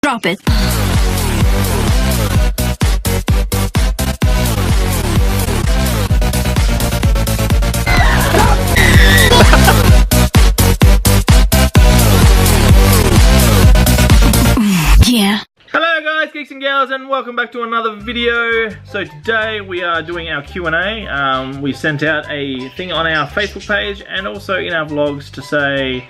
Drop it. Yeah. Hello guys, Geeks and Girls, and welcome back to another video. So today we are doing our Q&A. We sent out a thing on our Facebook page and also in our vlogs to say,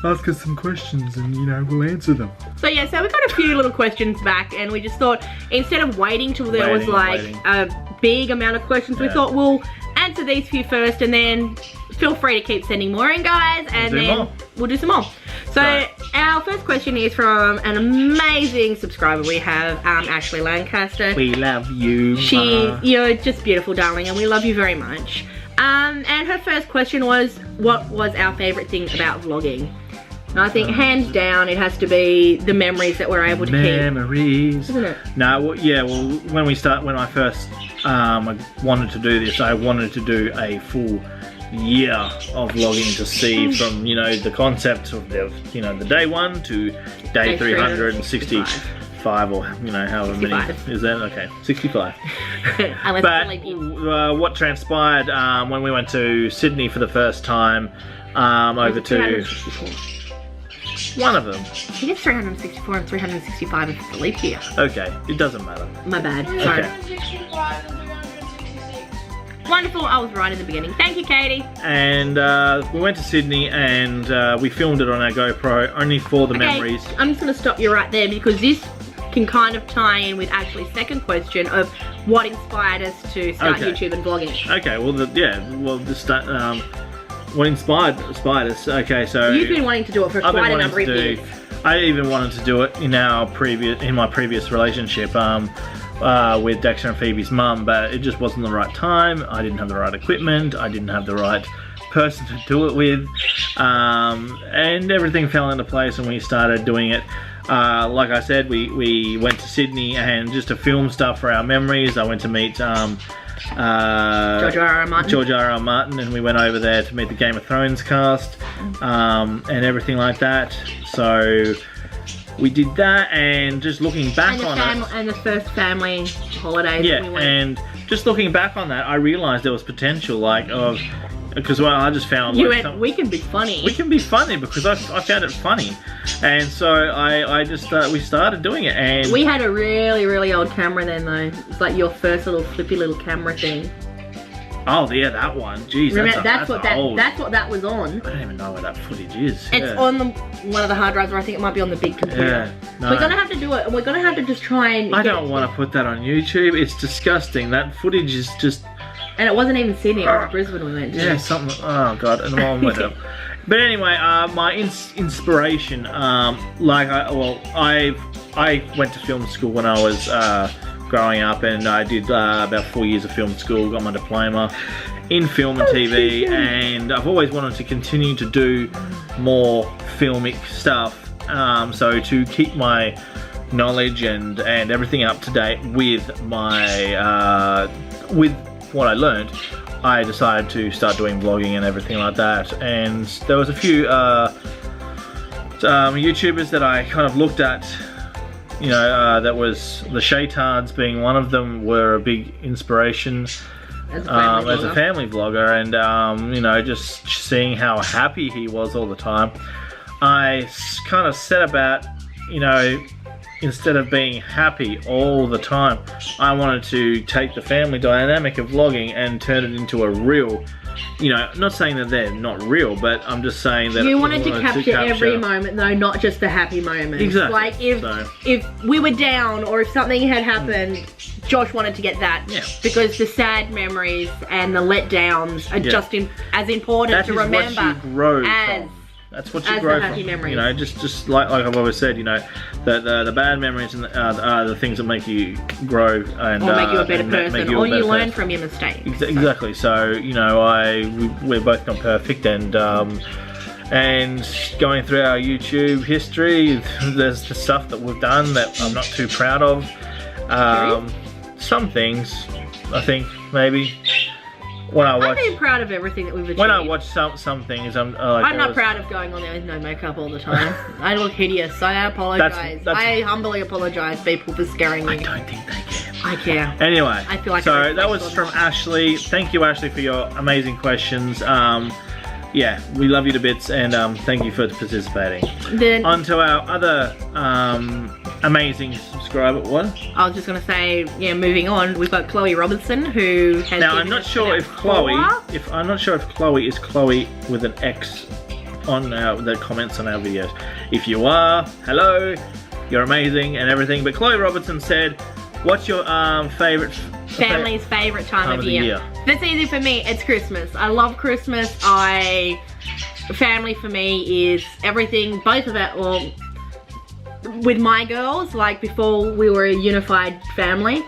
ask us some questions and, you know, we'll answer them. So yeah, so we got a few little questions back and we just thought, instead of waiting till there was like a big amount of questions, we thought we'll answer these few first and then feel free to keep sending more in, guys, and then we'll do some more. So our first question is from an amazing subscriber we have, Ashley Lancaster. We love you. You're just beautiful, darling, and we love you very much. And her first question was, what was our favourite thing about vlogging? And I think hands down it has to be the memories that we're able to keep. Memories. Isn't it? No, well, yeah, well, when I first wanted to do this, I wanted to do a full year of vlogging to see from, you know, the concept of the, you know, the day 1 to day 365 or, you know, however 65. Many is that? Okay, 65. But what transpired when we went to Sydney for the first time, over to one of them. I think it's 364 and 365 if it's a leap year. Okay, it doesn't matter. My bad. Sorry. Okay. Wonderful, I was right in the beginning. Thank you, Katie. And we went to Sydney and we filmed it on our GoPro only for the memories. I'm just going to stop you right there because this can kind of tie in with Ashley's second question of what inspired us to start YouTube and vlogging. Okay, well, what inspired us? Okay, so you've been wanting to do it for quite a number of years. I even wanted to do it in my previous relationship with Dexter and Phoebe's mum, but it just wasn't the right time. I didn't have the right equipment. I didn't have the right person to do it with, and everything fell into place and we started doing it. Like I said, we went to Sydney and just to film stuff for our memories. I went to meet George R.R. Martin, and we went over there to meet the Game of Thrones cast, and everything like that. So we did that, and just looking back on it, and the first family holidays. Yeah, we went. and just looking back on that, I realised there was potential, like because I just found we can be funny. We can be funny because I found it funny, and so we started doing it. And we had a really old camera then though. It's like your first little flippy little camera thing. Oh yeah, that one. Jeez, that's what that was on. I don't even know where that footage is. It's on one of the hard drives, or I think it might be on the big computer. Yeah, no. We're gonna have to do it, and we're gonna have to just try and. I don't want to put that on YouTube. It's disgusting. That footage is just. And it wasn't even Sydney, it was Brisbane we went to. Yeah, something. Oh god, and one went up. But anyway, my inspiration, I went to film school when I was growing up, and I did about 4 years of film school, got my diploma in film and TV, and I've always wanted to continue to do more filmic stuff, so to keep my knowledge and everything up to date with my with what I learned, I decided to start doing vlogging and everything like that. And there was a few YouTubers that I kind of looked at, you know, that was the Shaytards being one of them, were a big inspiration as a family vlogger, and you know, just seeing how happy he was all the time, I kind of set about, you know, instead of being happy all the time, I wanted to take the family dynamic of vlogging and turn it into a real, you know, not saying that they're not real, but I'm just saying that you wanted to capture every moment though, not just the happy moments. Exactly. Like if we were down or if something had happened, Josh wanted to get that. Yeah. Because the sad memories and the letdowns are just as important to remember what you grow as. From. That's what you grow from, you know, just like I've always said, you know, the bad memories and are the things that make you grow and or make you a better person, or you learn from your mistakes. Exactly. So you know, we're both not perfect, and going through our YouTube history, there's the stuff that we've done that I'm not too proud of. Some things, I think, maybe. when I watch, I'm very proud of everything that we've achieved. when I watch some things, I'm not proud of going on there with no makeup all the time. I look hideous. I apologise. I humbly apologise, people, for scaring me. I don't think they care. I care. Anyway, I feel like so that was from Ashley. Thank you, Ashley, for your amazing questions. Yeah, we love you to bits, and thank you for participating. Then on to our other amazing subscriber. What? I was just gonna say, yeah. Moving on, we've got Chloe Robertson, who has. Now I'm not sure if Chloe, I'm not sure if Chloe is Chloe with an X on the comments on our videos. If you are, hello, you're amazing and everything. But Chloe Robertson said, "What's your family's favorite time of year?" That's easy for me. It's Christmas. I love Christmas. Family for me is everything. Both of it. Well, with my girls, like before we were a unified family.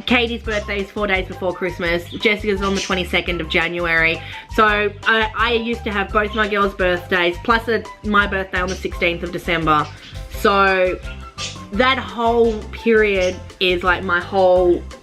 Katie's birthday is 4 days before Christmas. Jessica's on the 22nd of January. So I used to have both my girls' birthdays plus my birthday on the 16th of December. So that whole period is like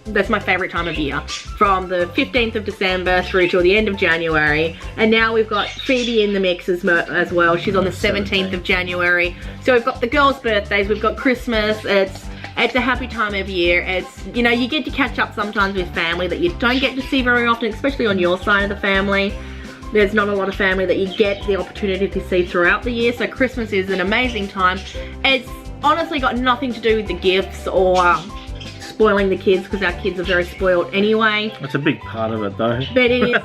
that's my favorite time of year. From the 15th of December through till the end of January. And now we've got Phoebe in the mix as well. She's on the 17th of January. So we've got the girls' birthdays, we've got Christmas. It's a happy time of year. It's, you know, you get to catch up sometimes with family that you don't get to see very often, especially on your side of the family. There's not a lot of family that you get the opportunity to see throughout the year. So Christmas is an amazing time. It's honestly got nothing to do with the gifts or spoiling the kids, because our kids are very spoiled anyway. That's a big part of it though. But it is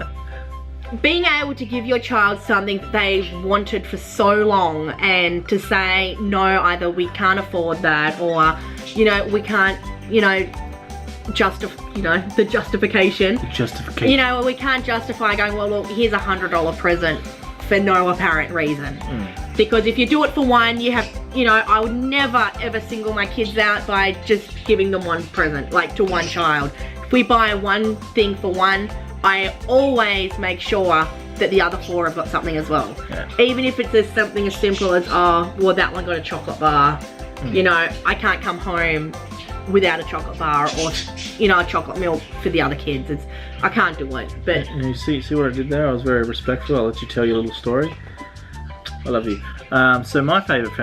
being able to give your child something that they've wanted for so long, and to say, no, either we can't afford that, or, you know, we can't, you know, the justification. You know, we can't justify going, well, look, here's $100 present for no apparent reason. Because if you do it for one, you have, you know, I would never ever single my kids out by just giving them one present, like to one child. If we buy one thing for one, I always make sure that the other four have got something as well. Yeah. Even if it's just something as simple as, oh, well, that one got a chocolate bar. You know, I can't come home without a chocolate bar, or, you know, a chocolate milk for the other kids. I can't do it. But you see what I did there? I was very respectful. I'll let you tell your little story. I love you. So my favourite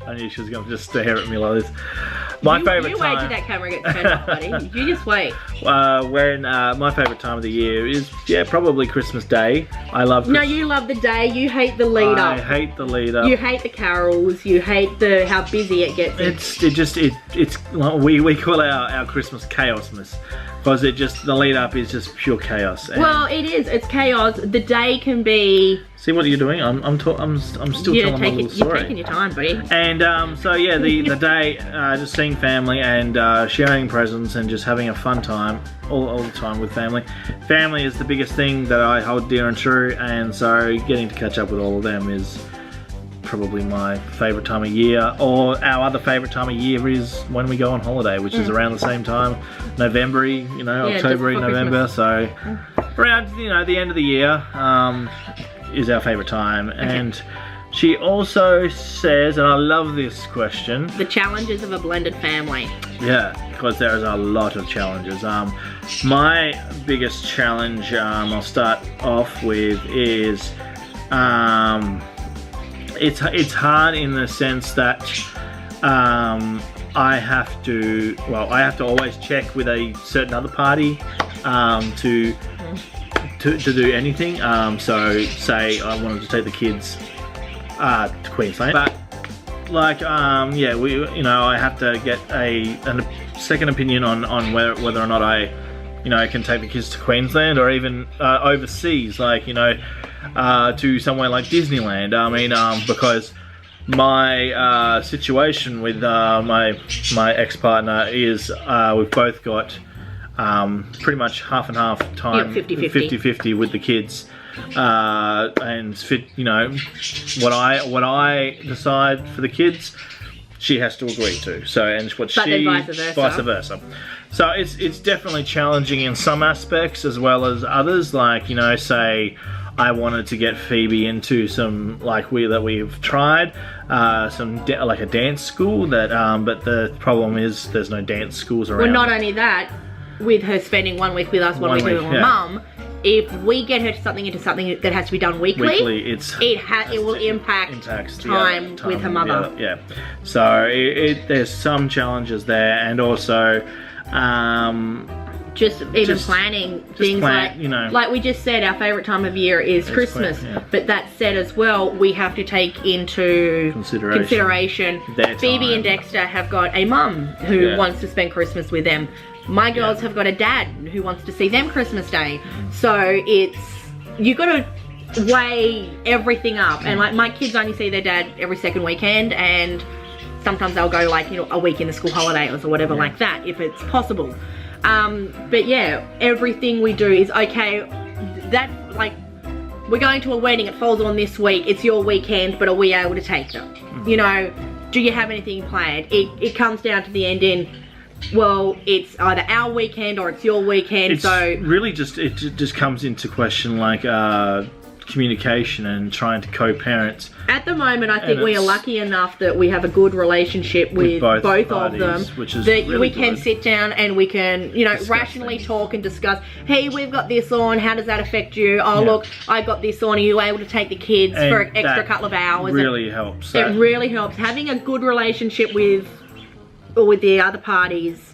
I knew she was going to just stare at me like this. My favourite time. You wait till that camera gets turned off, buddy. You just wait. My favourite time of the year is, yeah, probably Christmas Day. I love. No, you love the day. You hate the lead up. I hate the lead up. You hate the carols. You hate how busy it gets. It's like we call our Christmas chaosmas. Because the lead up is just pure chaos. And well, it is. It's chaos. The day can be. See what you're doing? I'm still telling my little story. You're taking your time, buddy. And so yeah, the day, just seeing family and sharing presents and just having a fun time all the time with family. Family is the biggest thing that I hold dear and true, and so getting to catch up with all of them is probably my favourite time of year. Or our other favourite time of year is when we go on holiday, which is around the same time, November, you know, yeah, October, November. Christmas. So around, you know, the end of the year is our favourite time. Okay. And she also says, and I love this question, the challenges of a blended family. Yeah, because there is a lot of challenges. My biggest challenge, I'll start off with, is it's hard in the sense that I have to always check with a certain other party to do anything. So say I wanted to take the kids to Queensland, but like yeah, I have to get a second opinion on whether or not I can take the kids to Queensland, or even overseas, like, to somewhere like Disneyland. I mean, because my situation with my ex-partner is we've both got pretty much half and half time, 50-50 with the kids, and what I decide for the kids, she has to agree to. So, and what she, vice versa. So it's definitely challenging in some aspects as well as others. Like, say I wanted to get Phoebe into some, like we've tried, like a dance school that, but the problem is there's no dance schools around. Well, not only that, with her spending 1 week with us, 1 week with her mum, if we get her something into something that has to be done weekly, it will impact time with her mother. Yeah. So there's some challenges there, and also just planning things like, you know, like we just said, our favourite time of year is Christmas. But that said as well, we have to take into consideration Phoebe and Dexter have got a mum who wants to spend Christmas with them. My girls have got a dad who wants to see them Christmas Day. So you got to weigh everything up. And like my kids only see their dad every second weekend, and sometimes they'll go like, you know, a week in the school holidays or whatever like that, if it's possible. But yeah, everything we do is okay. That, like, we're going to a wedding, it falls on this week, it's your weekend, but are we able to take them? You know, do you have anything planned? It comes down to the end in, well, it's either our weekend or it's your weekend. It's so really it just comes into question, like communication and trying to co-parent. At the moment, I think we are lucky enough that we have a good relationship with both parties, of them, which is that really we can sit down and we can, you know, rationally talk and discuss. Hey, we've got this on. How does that affect you? Oh, look, I got this on. Are you able to take the kids for an extra couple of hours? Really helps. It really helps. Having a good relationship with the other parties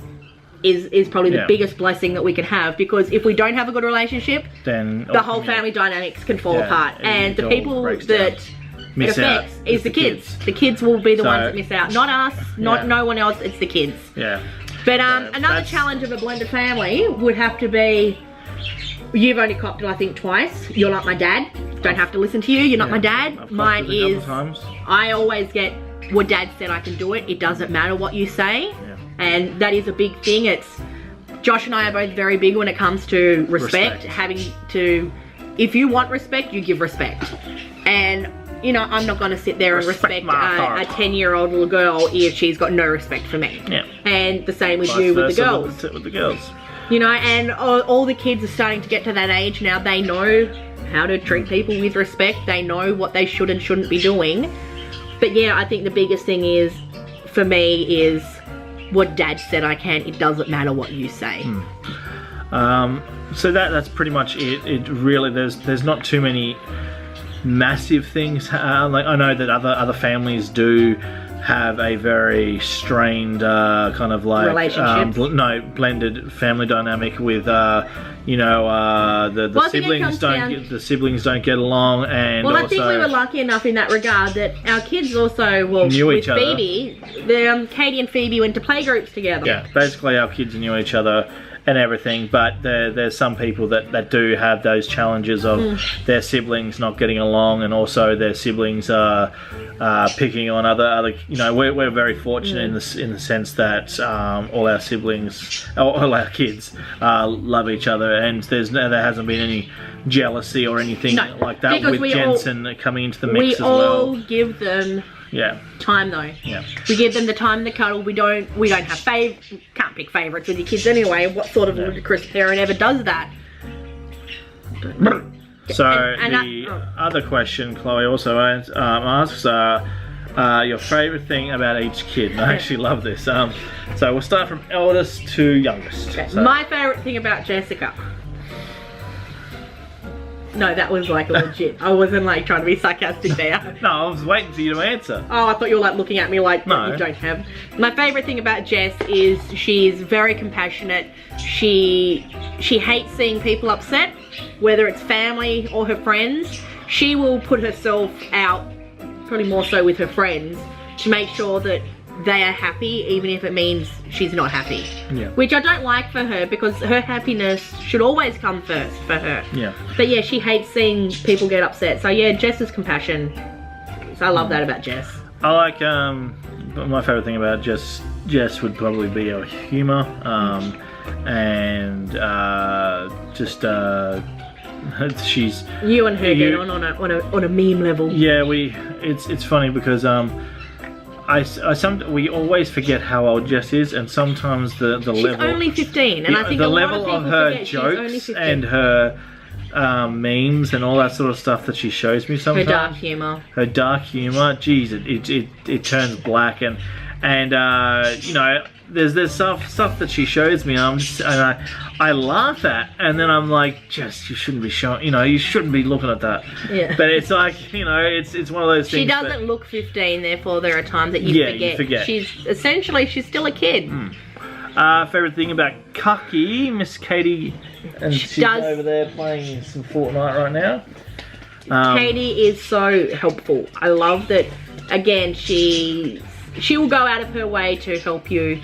is probably the biggest blessing that we can have, because if we don't have a good relationship, then the whole family dynamics can fall apart, and the people that it affects is the kids. The kids will be the ones that miss out, not us, not no one else. It's the kids. But another challenge of a blended family would have to be, you've only copped it I think twice. You're not my dad. Don't have to listen to you. You're not my dad. Mine is, I always get, well, Dad said I can do it. It doesn't matter what you say. And that is a big thing. Josh and I are both very big when it comes to respect. Having to, if you want respect, you give respect. And, you know, I'm not going to sit there and respect a 10-year-old little girl if she's got no respect for me. And the same with you with the girls. With the girls. You know, and all the kids are starting to get to that age now. They know how to treat people with respect. They know what they should and shouldn't be doing. But yeah, I think the biggest thing is, for me, is what Dad said I can. It doesn't matter what you say. So that's pretty much it. It really, there's not too many massive things. Like I know that other families do have a very strained kind of like blended family dynamic with you know, the siblings don't get along, and I think we were lucky enough in that regard that our kids also knew each other. Phoebe, Katie and Phoebe went to playgroups together. Yeah, basically our kids knew each other and everything, but there's some people that do have those challenges of their siblings not getting along, and also their siblings picking on other. You know, we're very fortunate in the sense that all our siblings, all our kids, love each other, and there hasn't been any jealousy or anything like that with Jensen coming into the mix as well. We all give them time though. We give them the time to cuddle. We don't have can't pick favourites with your kids anyway. What sort of ludicrous parent ever does that? So the other question Chloe also asks your favourite thing about each kid. And I actually love this. So we'll start from eldest to youngest. Okay. So. My favourite thing about Jessica. No, that was like legit. I wasn't like trying to be sarcastic there. No, I was waiting for you to answer. Oh, I thought you were like looking at me like you don't have. My favourite thing about Jess is she's very compassionate. She hates seeing people upset, whether it's family or her friends. She will put herself out, probably more so with her friends, to make sure that they are happy, even if it means she's not happy. Which I don't like for her, because her happiness should always come first for her. But yeah, she hates seeing people get upset. So yeah, Jess's compassion. So I love that about Jess. I like my favourite thing about Jess would probably be her humour, and she's, you and her get on a meme level. Yeah, it's funny because we always forget how old Jess is, and sometimes the level. She's only 15, and I think the level of her jokes and her memes and all that sort of stuff that she shows me sometimes. Her dark humour. Her dark humour. Geez, it turns black, and And you know, there's stuff that she shows me, and I laugh at, and then I'm like, just, you shouldn't be showing, you know, you shouldn't be looking at that. Yeah. But it's like, you know, it's one of those things. She doesn't look 15, therefore there are times that you forget. She's still a kid. Favorite thing about Cucky, Miss Katie, and she's over there playing some Fortnite right now. Katie is so helpful. I love that. Again, she will go out of her way to help you.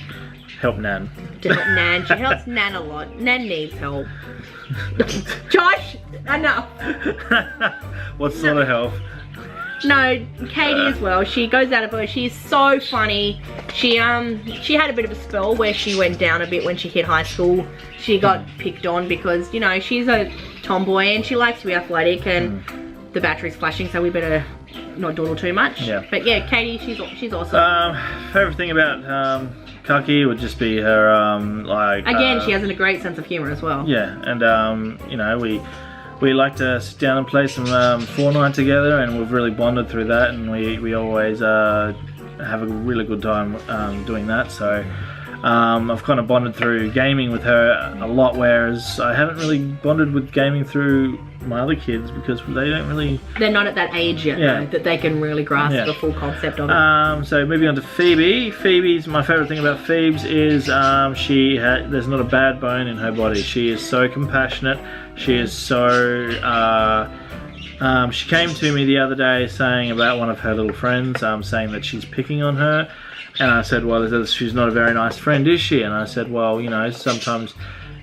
Help Nan. To help Nan. She helps Nan a lot. Nan needs help. Josh, enough. What sort of help? No, Katie as well. She goes out of her. She's so funny. She had a bit of a spell where she went down a bit when she hit high school. She got picked on because, you know, she's a tomboy and she likes to be athletic, and the battery's flashing, so we better not dawdle too much. Yeah. But yeah, Katie, she's awesome. Favorite thing about Cucky would just be her like. Again, she has a great sense of humor as well. Yeah, and you know, we like to sit down and play some Fortnite together, and we've really bonded through that, and we always have a really good time doing that. So I've kind of bonded through gaming with her a lot, whereas I haven't really bonded with gaming through my other kids because they don't really. They're not at that age yet, though, that they can really grasp the full concept of it. So moving on to Phoebe. Phoebe's, my favorite thing about Phoebe's is there's not a bad bone in her body. She is so compassionate. She is so. She came to me the other day saying about one of her little friends, saying that she's picking on her, and I said, well, she's not a very nice friend, is she? And I said, well, you know, sometimes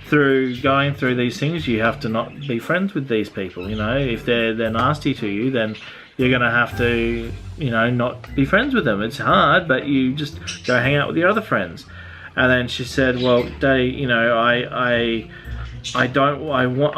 through going through these things, you have to not be friends with these people. You know, if they're nasty to you, then you're gonna have to, you know, not be friends with them. It's hard, but you just go hang out with your other friends. And then she said, well, Daddy, you know, I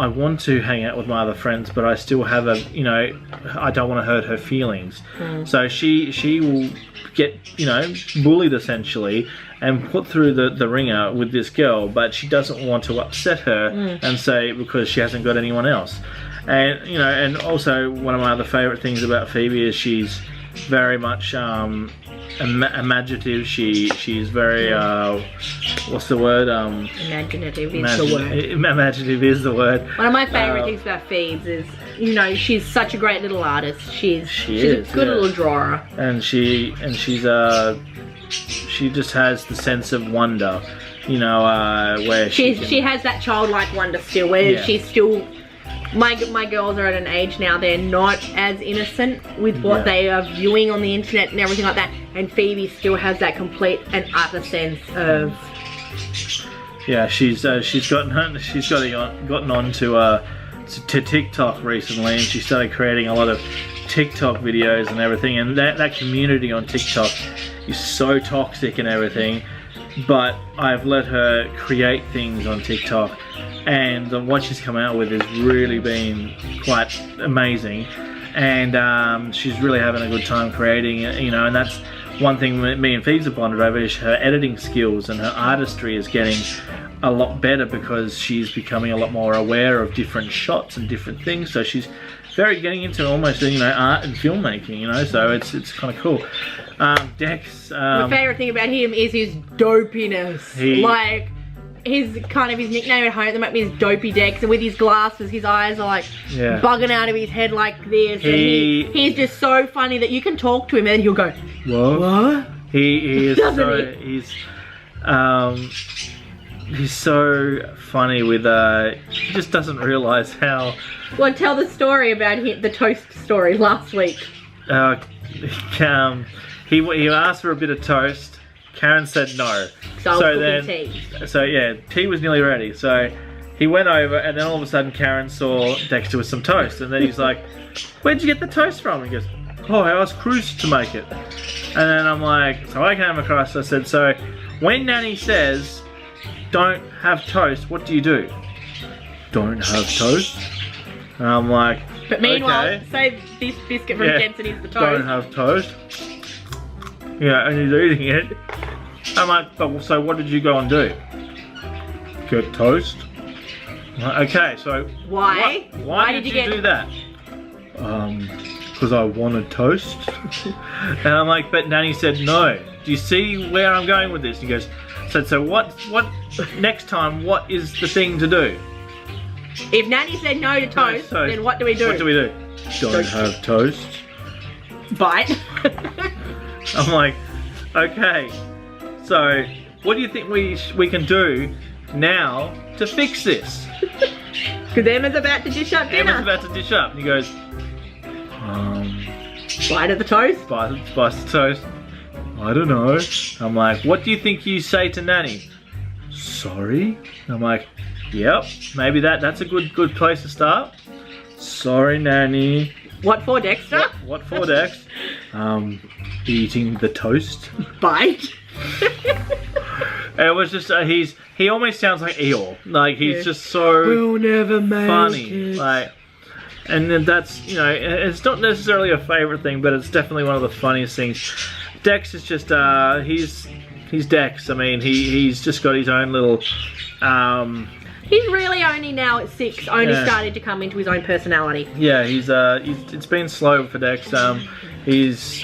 want to hang out with my other friends, but I still have a, you know, I don't want to hurt her feelings. So she will get, you know, bullied essentially and put through the ringer with this girl, but she doesn't want to upset her and say because she hasn't got anyone else. And, you know, and also one of my other favorite things about Phoebe is she's very much imaginative. She's very what's the word? Imaginative is the word. Imaginative is the word. One of my favorite things about Phoebe is, you know, she's such a great little artist. She's a good little drawer. And she just has the sense of wonder, you know, where she has that childlike wonder still, where she's still. My girls are at an age now, they're not as innocent with what they are viewing on the internet and everything like that, and Phoebe still has that complete and utter sense of. Yeah, she's gotten on to TikTok recently, and she started creating a lot of TikTok videos and everything, and that community on TikTok is so toxic and everything, but I've let her create things on TikTok, and what she's come out with has really been quite amazing, and she's really having a good time creating it, you know. And that's one thing me and Phoebe have bonded over, is her editing skills, and her artistry is getting a lot better because she's becoming a lot more aware of different shots and different things. So she's getting into almost, you know, art and filmmaking, you know. So it's kind of cool. Dex. My favorite thing about him is his dopiness. Like, his nickname at home at the moment is Dopey Dex, and with his glasses, his eyes are like bugging out of his head like this. And he's just so funny that you can talk to him and he'll go, what? He is so he's so funny with he just doesn't realise how. Well, tell the story about the toast story last week. He asked for a bit of toast. Karen said no. So yeah, tea was nearly ready. So he went over, and then all of a sudden Karen saw Dexter with some toast, and then he's like, "Where'd you get the toast from?" He goes, "Oh, I asked Cruz to make it." And then I'm like, so I came across. I said, "So when Nanny says don't have toast, what do you do?" "Don't have toast." And I'm like, but meanwhile, say this biscuit from Jensen is the toast. Don't have toast. Yeah, and he's eating it. I'm like, but so what did you go and do? Get toast? Like, okay, so why did you do that? Because I wanted toast. And I'm like, but Nanny said no. do you see where I'm going with this? He goes, so what next time, what is the thing to do? If Nanny said no to toast, then what do we do? What do we do? Don't have toast. Bite. I'm like, okay, so what do you think we can do now to fix this? Because Emma's about to dish up dinner. Emma's about to dish up. And he goes, bite of the toast? Bite the toast. I don't know. I'm like, what do you think you say to Nanny? Sorry? I'm like, yep, maybe that's a good place to start. Sorry, Nanny. What for, Dexter? What for, Dex? Eating the toast. Bite. It was just he almost sounds like Eeyore. Like he's just so we'll never make funny. it. Like, and then that's, you know, it's not necessarily a favorite thing, but it's definitely one of the funniest things. Dex is just he's Dex. I mean, he's just got his own little. He's really only now at 6, started to come into his own personality. Yeah, it's been slow for Dex. He's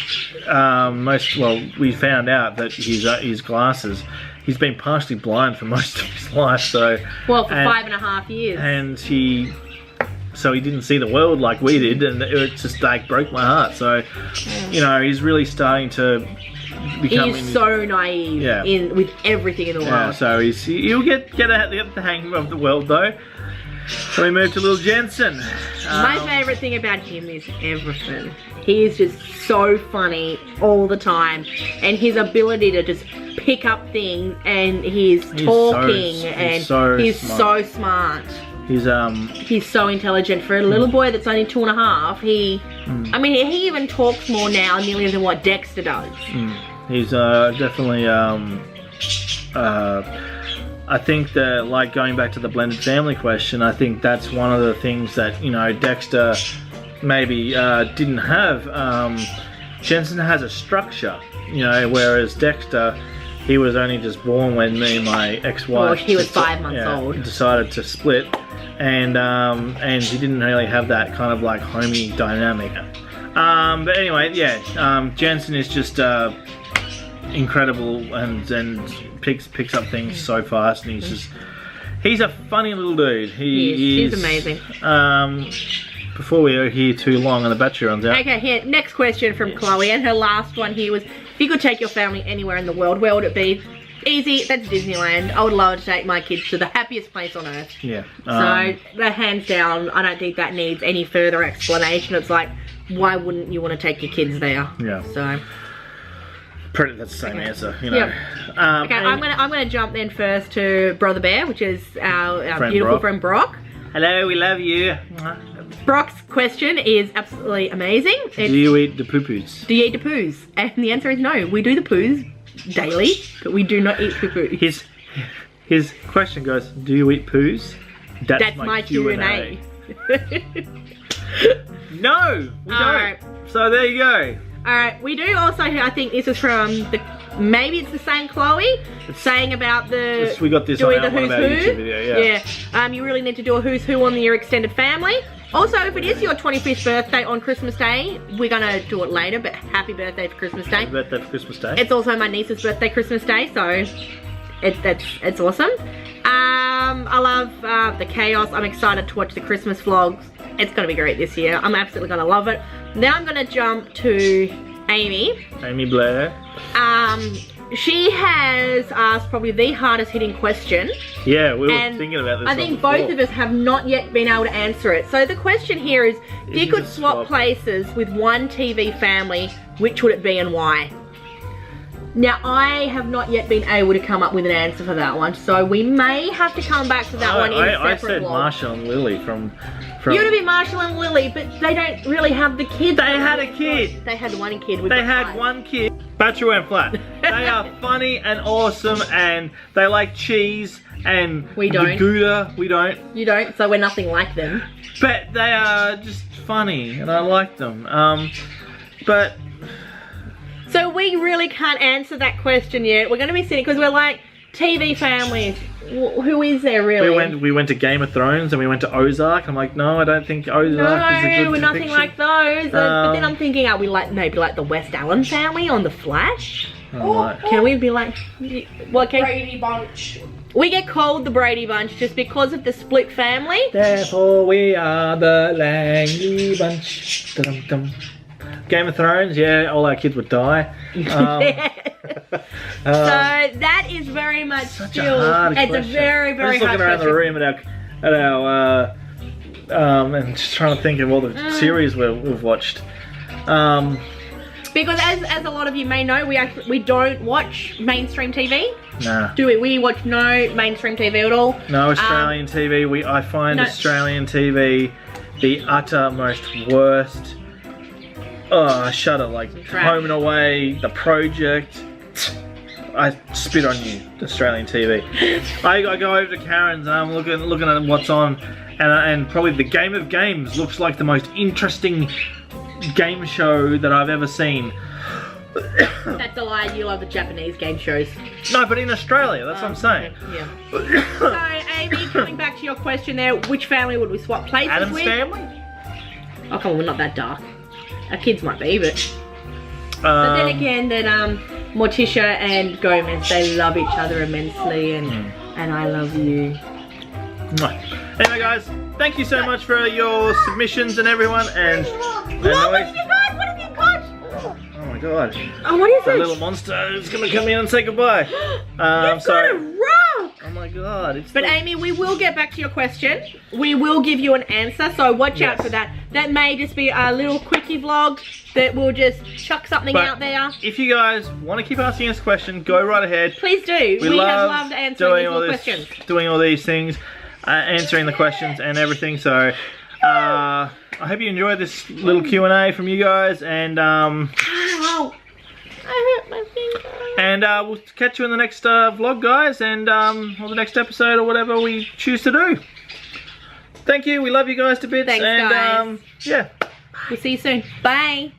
we found out that his glasses, he's been partially blind for most of his life. So well, for 5.5 years. And he didn't see the world like we did, and it just like broke my heart. So you know, he's really starting to become. He's so naive with everything in the world. Yeah, so he'll get the hang of the world though. So we move to little Jensen. My favourite thing about him is everything. He is just so funny all the time, and his ability to just pick up things, and he's talking, he's so smart. He's so intelligent for a little boy that's only 2.5. I mean, he even talks more now nearly than what Dexter does. He's definitely I think that, like, going back to the blended family question, I think that's one of the things that, you know, Dexter maybe didn't have. Jensen has a structure, you know, whereas Dexter, he was only just born when me and my ex-wife, well, he was 5 months old, decided to split, and he didn't really have that kind of like homey dynamic. But anyway, Jensen is just incredible and picks up things so fast, and he's a funny little dude. He's amazing. Before we are here too long and the battery runs out. Okay, here, next question from Chloe, and her last one here was, if you could take your family anywhere in the world, where would it be? Easy, that's Disneyland. I would love to take my kids to the happiest place on earth. Yeah. So, hands down, I don't think that needs any further explanation. It's like, why wouldn't you want to take your kids there? Yeah. So. Pretty, that's the same answer, you know. Yeah. Okay, I'm gonna jump then first to Brother Bear, which is our beautiful friend Brock. Hello, we love you. Brock's question is absolutely amazing. Do you eat the poo-poos? Do you eat the poos? And the answer is no. We do the poos daily, but we do not eat poo-poo. His question goes, do you eat poos? That's my QnA. No, we don't. Right. So there you go. Alright, we do also, I think this is from maybe it's the same Chloe, saying about we got this doing on the who's who. YouTube video, yeah. You really need to do a who's who on your extended family. Also, if it is your 25th birthday on Christmas Day, we're gonna do it later, but happy birthday for Christmas Day. Happy birthday for Christmas Day. It's also my niece's birthday Christmas Day, so it's awesome. I love the chaos. I'm excited to watch the Christmas vlogs. It's gonna be great this year. I'm absolutely gonna love it. Now I'm gonna jump to Amy. Amy Blair. She has asked probably the hardest hitting question. Yeah, we were thinking about this. I think both of us have not yet been able to answer it. So the question here is, if you could swap places with one TV family, which would it be and why? Now, I have not yet been able to come up with an answer for that one, so we may have to come back to that one in a separate I said vlog. Marshall and Lily from... You would be Marshall and Lily, but they don't really have the kid. They had a kid. They had one kid. They had one kid. Battery went flat. They are funny and awesome, and they like cheese and we don't. The Gouda. We don't. You don't, so we're nothing like them. But they are just funny, and I like them. But... So we really can't answer that question yet. We're going to be sitting, because we're like, TV families, who is there really? We went to Game of Thrones and we went to Ozark. I'm like, no, I don't think Ozark is a good we're nothing depiction. like those. But then I'm thinking, are we like maybe like the West Allen family on The Flash? Alright. Can we be like, what? Okay. Brady Bunch. We get called the Brady Bunch just because of the split family. Therefore we are the Langley Bunch. Dum-dum. Game of Thrones, yeah, all our kids would die. So that is very much still. It's a very, very hard question. Just looking around the room at our and just trying to think of all the series we've watched. Because as a lot of you may know, we don't watch mainstream TV. Nah. Do we? We watch no mainstream TV at all. No Australian TV. I find Australian TV the uttermost worst. Oh, I shudder. Like Home and Away, The Project. I spit on you, Australian TV. I go over to Karen's and I'm looking at what's on, and probably the Game of Games looks like the most interesting game show that I've ever seen. That's a lie. You love the Japanese game shows. No, but in Australia, that's what I'm saying. Yeah. So, Amy, coming back to your question there, which family would we swap places Adam's with? Family? Oh, come on, we're not that dark. Our kids might be, but then again, that Morticia and Gomez, they love each other immensely, and I love you. Anyway, guys, thank you so much for your submissions and everyone. And what have you got? What have you got? Oh my god! Oh, what is that it? little monster is gonna come in and say goodbye. You've got a rock. Oh my god! But Amy, we will get back to your question. We will give you an answer, so watch out for that. That may just be a little quickie vlog that will just chuck something out there. If you guys want to keep asking us questions, go right ahead. Please do. We have loved answering these questions. Doing all these things, answering the questions and everything. So I hope you enjoyed this little Q&A from you guys, and Ow. I hurt my finger. And we'll catch you in the next vlog, guys, and or the next episode, or whatever we choose to do. Thank you. We love you guys to bits. Thanks, and guys. yeah. We'll see you soon. Bye.